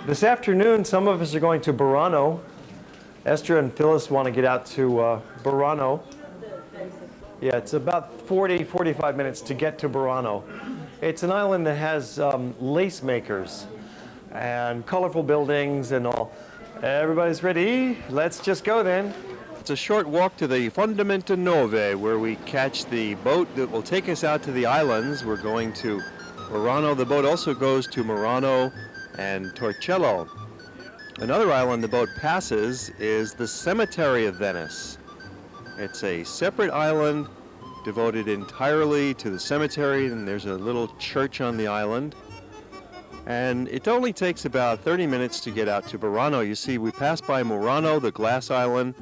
This afternoon, some of us are going to Burano. Esther and Phyllis want to get out to Burano. Yeah, it's about 45 minutes to get to Burano. It's an island that has lace makers and colorful buildings and all. Everybody's ready? Let's just go then. It's a short walk to the Fondamento Nove, where we catch the boat that will take us out to the islands. We're going to Burano. The boat also goes to Murano and Torcello. Another island the boat passes is the Cemetery of Venice. It's a separate island devoted entirely to the cemetery, and there's a little church on the island. And it only takes about 30 minutes to get out to Burano. You see, we passed by Murano, the glass island,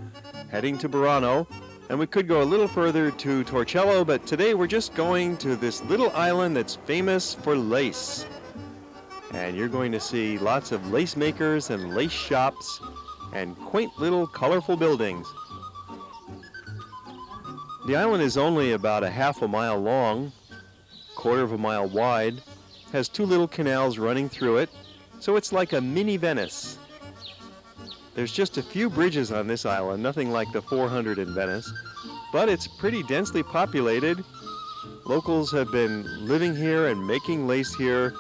heading to Burano, and we could go a little further to Torcello, but today we're just going to this little island that's famous for lace. And you're going to see lots of lace makers and lace shops and quaint little colorful buildings. The island is only about a half a mile long, quarter of a mile wide, has two little canals running through it, so it's like a mini Venice. There's just a few bridges on this island, nothing like the 400 in Venice, but it's pretty densely populated. Locals have been living here and making lace here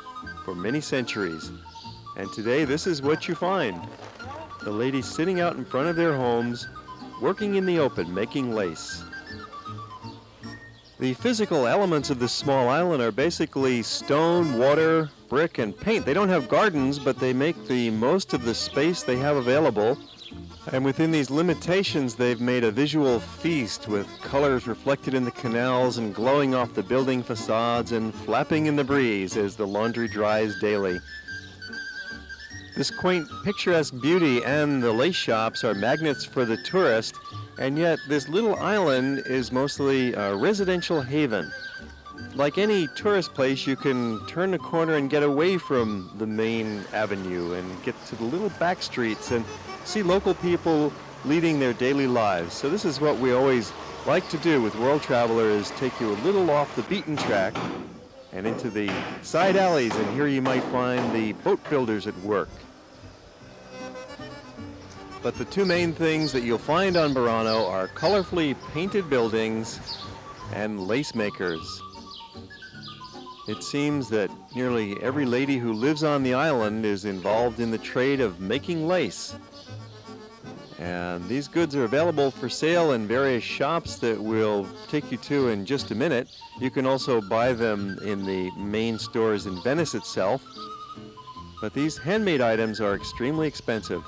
for many centuries. And today this is what you find. The ladies sitting out in front of their homes, working in the open, making lace. The physical elements of this small island are basically stone, water, brick, and paint. They don't have gardens, but they make the most of the space they have available. And within these limitations, they've made a visual feast with colors reflected in the canals and glowing off the building facades and flapping in the breeze as the laundry dries daily. This quaint, picturesque beauty and the lace shops are magnets for the tourist, and yet this little island is mostly a residential haven. Like any tourist place, you can turn the corner and get away from the main avenue and get to the little back streets and see local people leading their daily lives. So this is what we always like to do with World Traveler, is take you a little off the beaten track and into the side alleys, and here you might find the boat builders at work. But the two main things that you'll find on Burano are colorfully painted buildings and lace makers. It seems that nearly every lady who lives on the island is involved in the trade of making lace. And these goods are available for sale in various shops that we'll take you to in just a minute. You can also buy them in the main stores in Venice itself. But these handmade items are extremely expensive.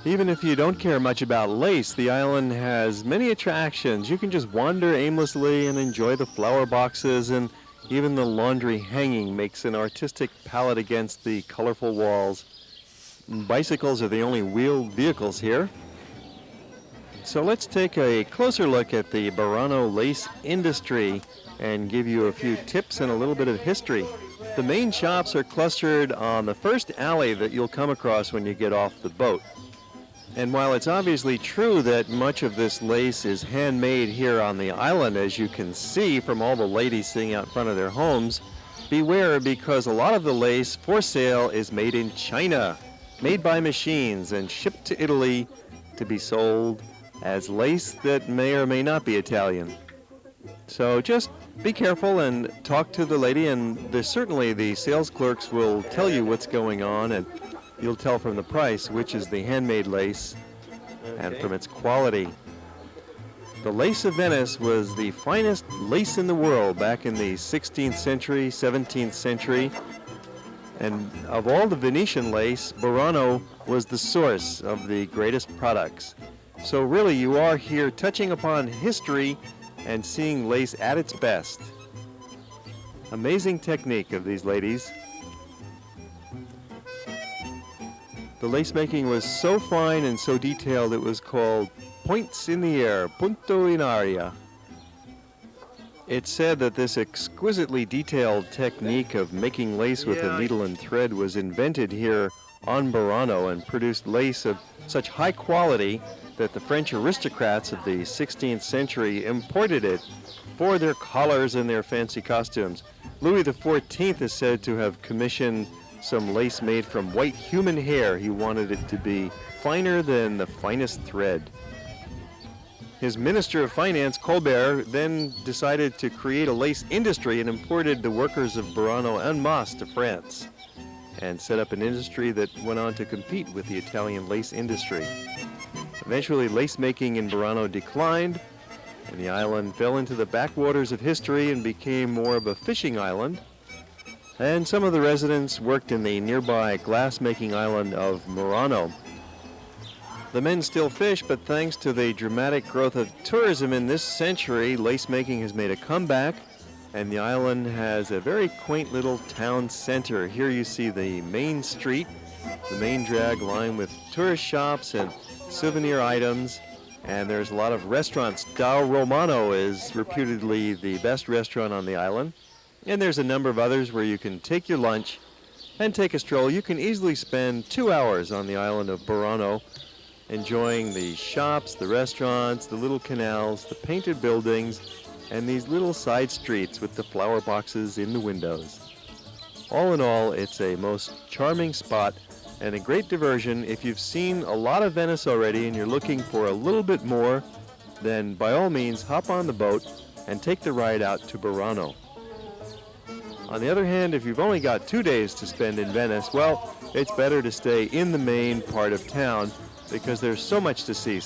Even if you don't care much about lace, the island has many attractions. You can just wander aimlessly and enjoy the flower boxes, and even the laundry hanging makes an artistic palette against the colorful walls. Bicycles are the only wheeled vehicles here. So let's take a closer look at the Burano lace industry and give you a few tips and a little bit of history. The main shops are clustered on the first alley that you'll come across when you get off the boat. And while it's obviously true that much of this lace is handmade here on the island, as you can see from all the ladies sitting out in front of their homes, beware, because a lot of the lace for sale is made in China, made by machines and shipped to Italy to be sold as lace that may or may not be Italian. So just be careful and talk to the lady, and certainly the sales clerks will tell you what's going on, and you'll tell from the price which is the handmade lace and from its quality. The lace of Venice was the finest lace in the world back in the 16th century, 17th century. And of all the Venetian lace, Burano was the source of the greatest products. So really, you are here touching upon history and seeing lace at its best. Amazing technique of these ladies. The lace making was so fine and so detailed it was called points in the air, punto in aria. It's said that this exquisitely detailed technique of making lace with a needle and thread was invented here on Burano and produced lace of such high quality that the French aristocrats of the 16th century imported it for their collars and their fancy costumes. Louis XIV is said to have commissioned some lace made from white human hair. He wanted it to be finer than the finest thread. His Minister of Finance, Colbert, then decided to create a lace industry and imported the workers of Burano en masse to France and set up an industry that went on to compete with the Italian lace industry. Eventually, lace making in Burano declined, and the island fell into the backwaters of history and became more of a fishing island. And some of the residents worked in the nearby glass-making island of Murano. The men still fish, but thanks to the dramatic growth of tourism in this century, lace making has made a comeback, and the island has a very quaint little town center. Here you see the main street, the main drag lined with tourist shops and souvenir items, and there's a lot of restaurants. Da Romano is reputedly the best restaurant on the island, and there's a number of others where you can take your lunch and take a stroll. You can easily spend 2 hours on the island of Burano, enjoying the shops, the restaurants, the little canals, the painted buildings, and these little side streets with the flower boxes in the windows. All in all, it's a most charming spot and a great diversion. If you've seen a lot of Venice already and you're looking for a little bit more, then by all means hop on the boat and take the ride out to Burano. On the other hand, if you've only got 2 days to spend in Venice, well, it's better to stay in the main part of town because there's so much to see.